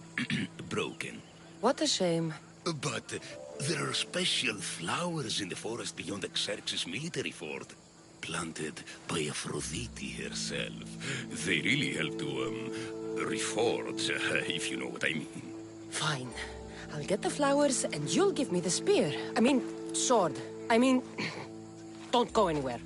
broken. What a shame. But there are special flowers in the forest beyond Xerxes' military fort, planted by Aphrodite herself. They really help to, reforge, if you know what I mean. Fine. I'll get the flowers, and you'll give me the spear. I mean, sword. Don't go anywhere.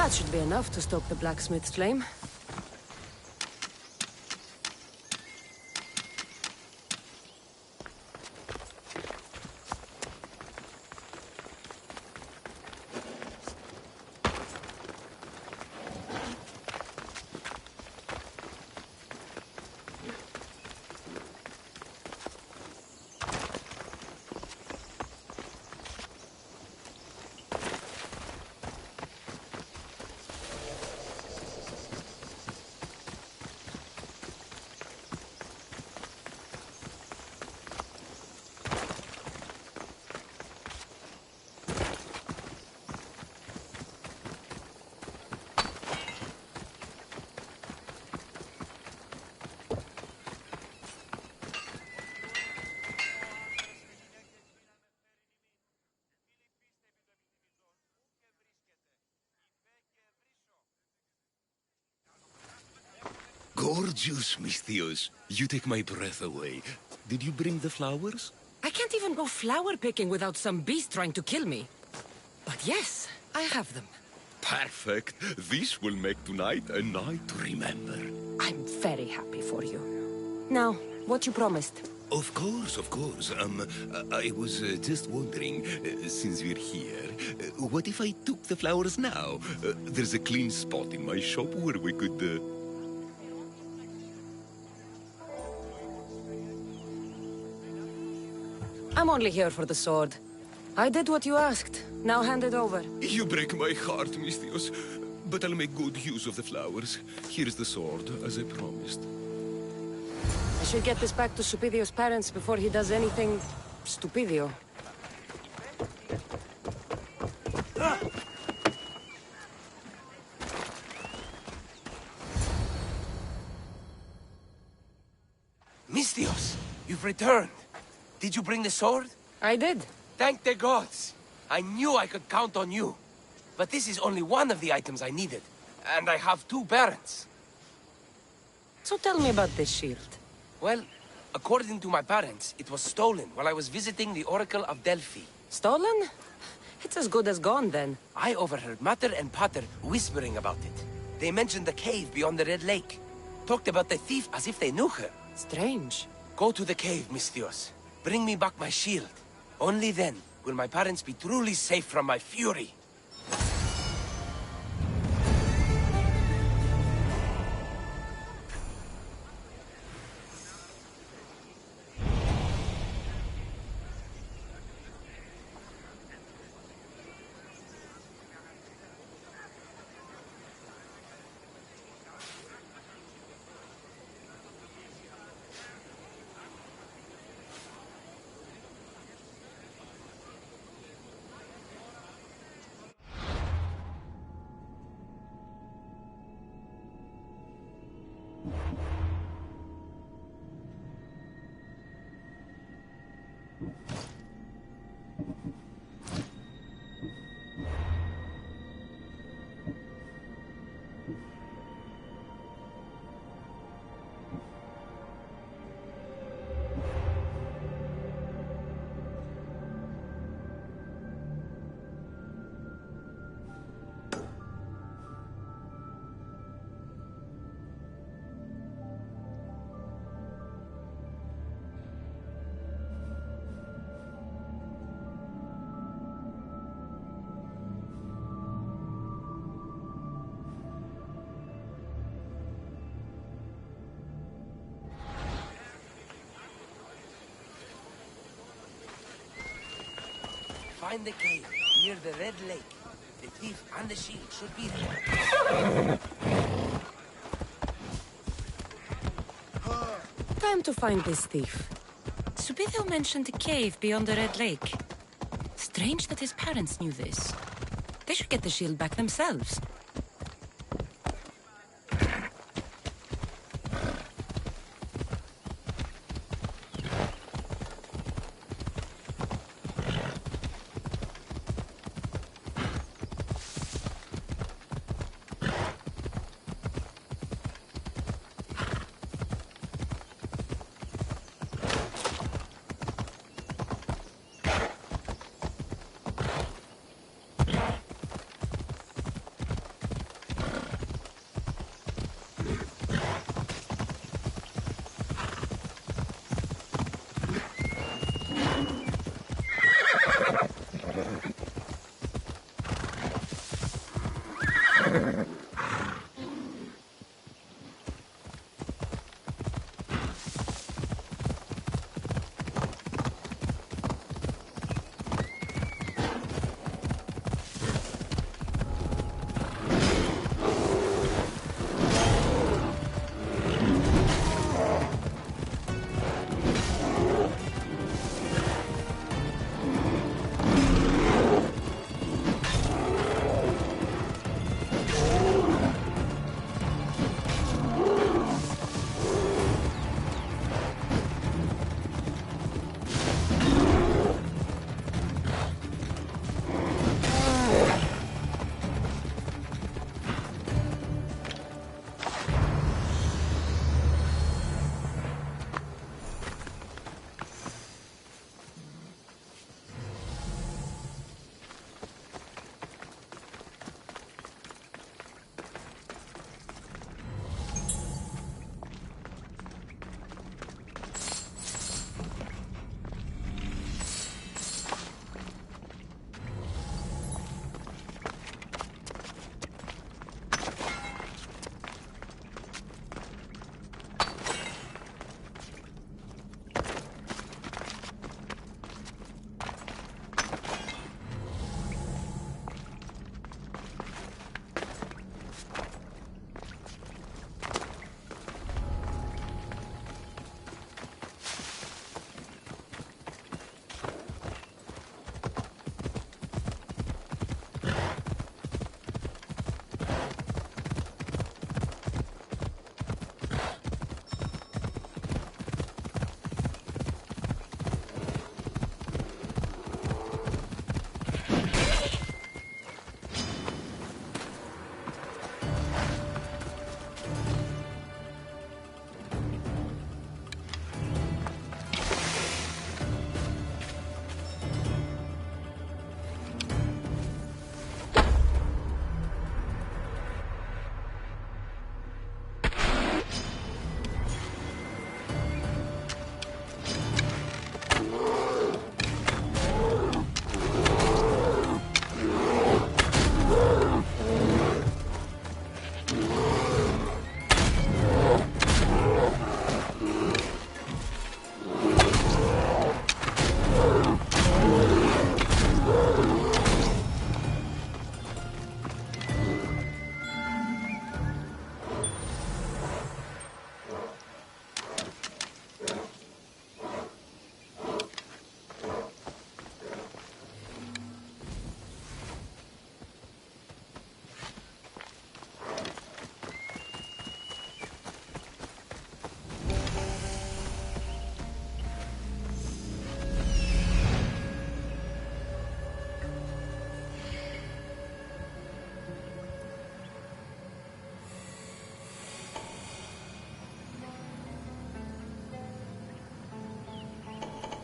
That should be enough to stoke the blacksmith's flame. Gorgeous, Misthios. You take my breath away. Did you bring the flowers? I can't even go flower picking without some beast trying to kill me. But yes, I have them. Perfect. This will make tonight a night to remember. I'm very happy for you. Now, what you promised? Of course, of course. I was just wondering, since we're here, what if I took the flowers now? There's a clean spot in my shop where we could... I'm only here for the sword. I did what you asked. Now hand it over. You break my heart, Misthios. But I'll make good use of the flowers. Here's the sword, as I promised. I should get this back to Stupidio's parents before he does anything... Stupidio. Misthios, you've returned. Did you bring the sword? I did. Thank the gods. I knew I could count on you. But this is only one of the items I needed. And I have 2 parents. So tell me about this shield. Well, according to my parents, it was stolen while I was visiting the Oracle of Delphi. Stolen? It's as good as gone, then. I overheard Mater and Pater whispering about it. They mentioned the cave beyond the Red Lake. Talked about the thief as if they knew her. Strange. Go to the cave, Misthios. Bring me back my shield. Only then will my parents be truly safe from my fury. Find the cave near the Red Lake. The thief and the shield should be there. Time to find this thief. Stupidio mentioned a cave beyond the Red Lake. Strange that his parents knew this. They should get the shield back themselves.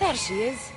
There she is.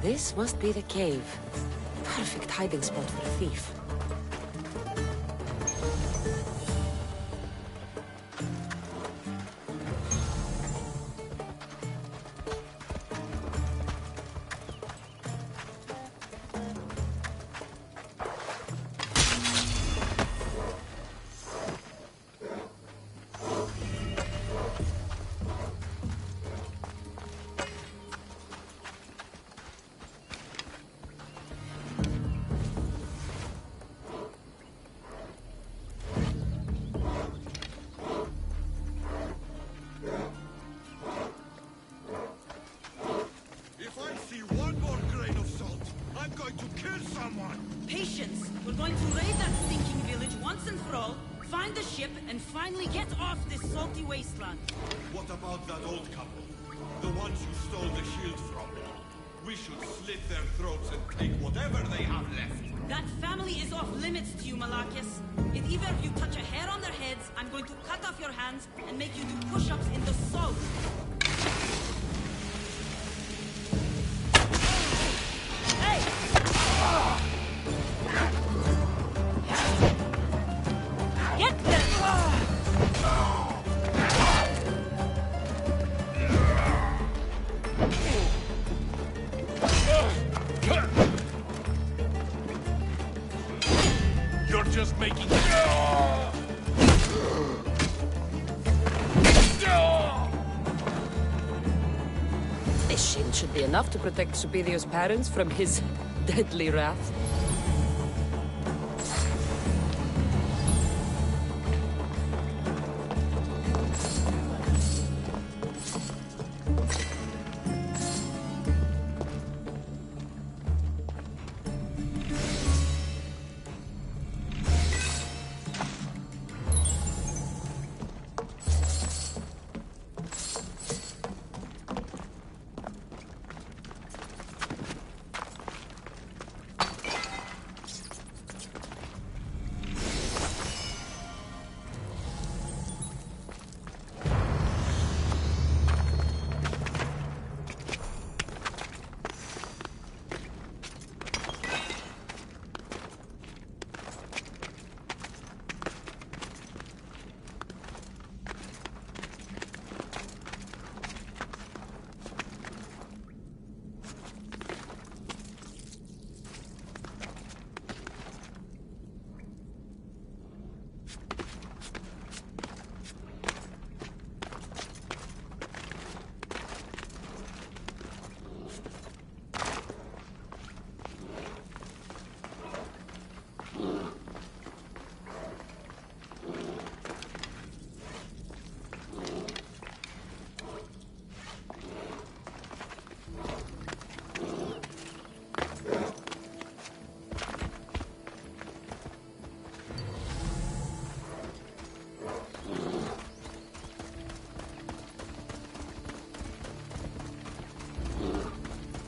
This must be the cave. Perfect hiding spot for a thief. Patience! We're going to raid that stinking village once and for all, find the ship, and finally get off this salty wasteland. What about that old couple? The ones you stole the shield from? We should slit their throats and take whatever they have left. That family is off limits to you, Malakias. If either of you touch a hair on their heads, I'm going to cut off your hands and make you do push-ups in the salt. You're just making... This shield should be enough to protect Superior's parents from his deadly wrath.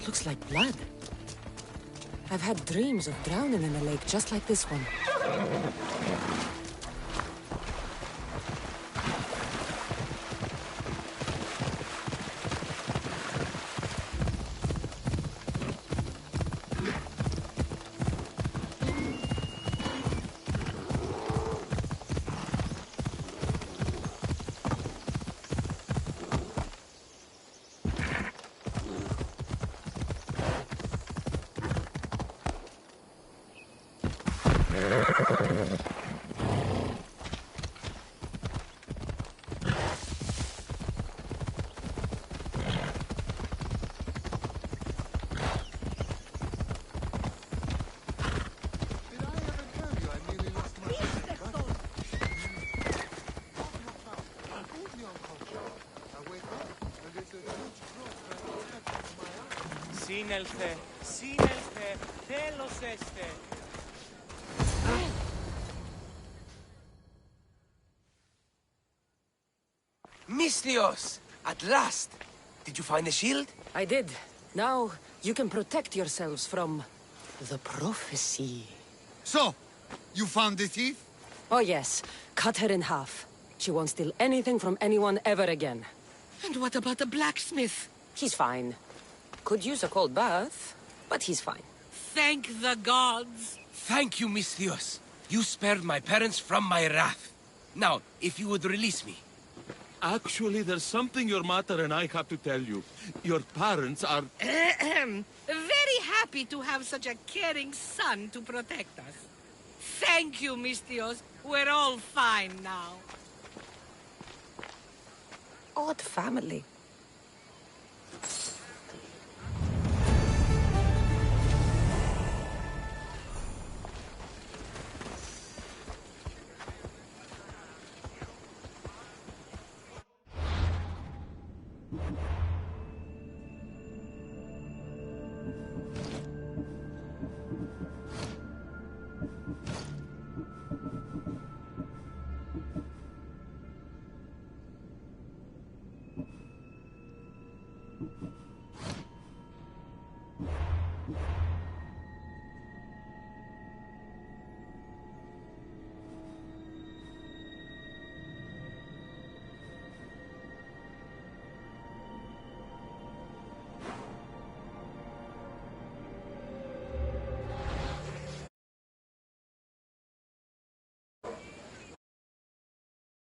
Looks like blood. I've had dreams of drowning in a lake just like this one. Σύνελθε, σύνελθε, τέλος έστε. Misthios! At last! Did you find the shield? I did. Now, you can protect yourselves from... the prophecy. So, you found the thief? Oh yes. Cut her in half. She won't steal anything from anyone ever again. And what about the blacksmith? He's fine. Could use a cold bath, but he's fine. Thank the gods! Thank you, Misthios. You spared my parents from my wrath. Now, if you would release me. Actually, there's something your mother and I have to tell you. Your parents are... Very happy to have such a caring son to protect us. Thank you, Misthios. We're all fine now. Odd family.